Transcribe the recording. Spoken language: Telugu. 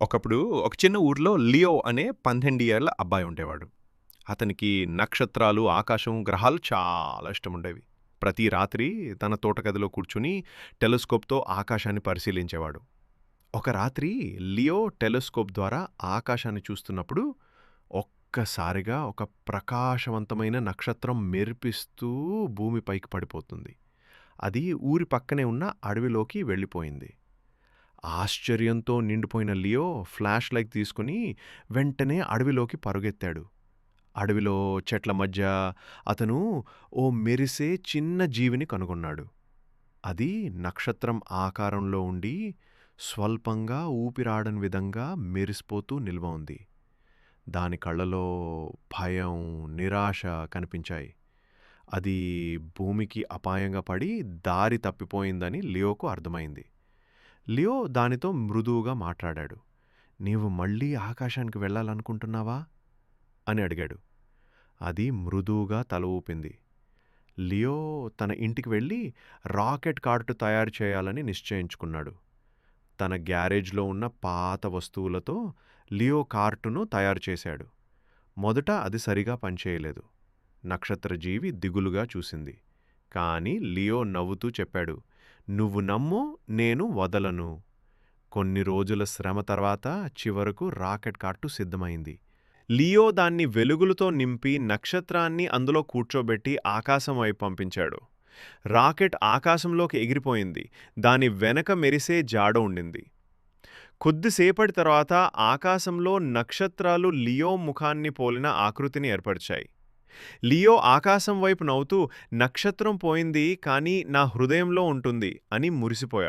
ఒకప్పుడు ఒక చిన్న ఊర్లో లియో అనే 12 ఏళ్ల అబ్బాయి ఉండేవాడు. అతనికి నక్షత్రాలు, ఆకాశం, గ్రహాలు చాలా ఇష్టముండేవి. ప్రతి రాత్రి తన తోటగదిలో కూర్చుని టెలిస్కోప్‌తో ఆకాశాన్ని పరిశీలించేవాడు. ఒక రాత్రి లియో టెలిస్కోప్ ద్వారా ఆకాశాన్ని చూస్తున్నప్పుడు ఒక్కసారిగా ఒక ప్రకాశవంతమైన నక్షత్రం మెరిపిస్తూ భూమిపైకి పడిపోతుంది. అది ఊరి పక్కనే ఉన్న అడవిలోకి వెళ్ళిపోయింది. ఆశ్చర్యంతో నిండిపోయిన లియో ఫ్లాష్ లైట్ తీసుకుని వెంటనే అడవిలోకి పరుగెత్తాడు. అడవిలో చెట్ల మధ్య అతను ఓ మెరిసే చిన్న జీవిని కనుగొన్నాడు. అది నక్షత్రం ఆకారంలో ఉండి స్వల్పంగా ఊపిరాడని విధంగా మెరిసిపోతూ నిల్వ ఉంది. దాని కళ్ళలో భయం, నిరాశ కనిపించాయి. అది భూమికి అపాయంగా పడి దారి తప్పిపోయిందని లియోకు అర్థమైంది. లియో దానితో మృదువుగా మాట్లాడాడు. నీవు మళ్ళీ ఆకాశానికి వెళ్ళాలనుకుంటున్నావా అని అడిగాడు. అది మృదువుగా తల ఊపింది. లియో తన ఇంటికి వెళ్ళి రాకెట్ కార్టు తయారు చేయాలని నిశ్చయించుకున్నాడు. తన గ్యారేజ్లో ఉన్న పాత వస్తువులతో లియో కార్టును తయారు చేశాడు. మొదట అది సరిగా పనిచేయలేదు. నక్షత్రజీవి దిగులుగా చూసింది. కాని లియో నవ్వుతూ చెప్పాడు, నువ్వు నమ్ము, నేను వదలను. కొన్ని రోజుల శ్రమ తర్వాత చివరకు రాకెట్ కార్టు సిద్ధమైంది. లియో దాన్ని వెలుగులతో నింపి నక్షత్రాన్ని అందులో కూర్చోబెట్టి ఆకాశం వైపు పంపించాడు. రాకెట్ ఆకాశంలోకి ఎగిరిపోయింది. దాని వెనక మెరిసే జాడ ఉండింది. కొద్దిసేపటి తర్వాత ఆకాశంలో నక్షత్రాలు లియో ముఖాన్ని పోలిన ఆకృతిని ఏర్పరిచాయి. లియో ఆకాశం వైపు నవ్వుతూ, నక్షత్రం పోయింది, కానీ నా హృదయంలో ఉంటుంది అని మురిసిపోయాడు.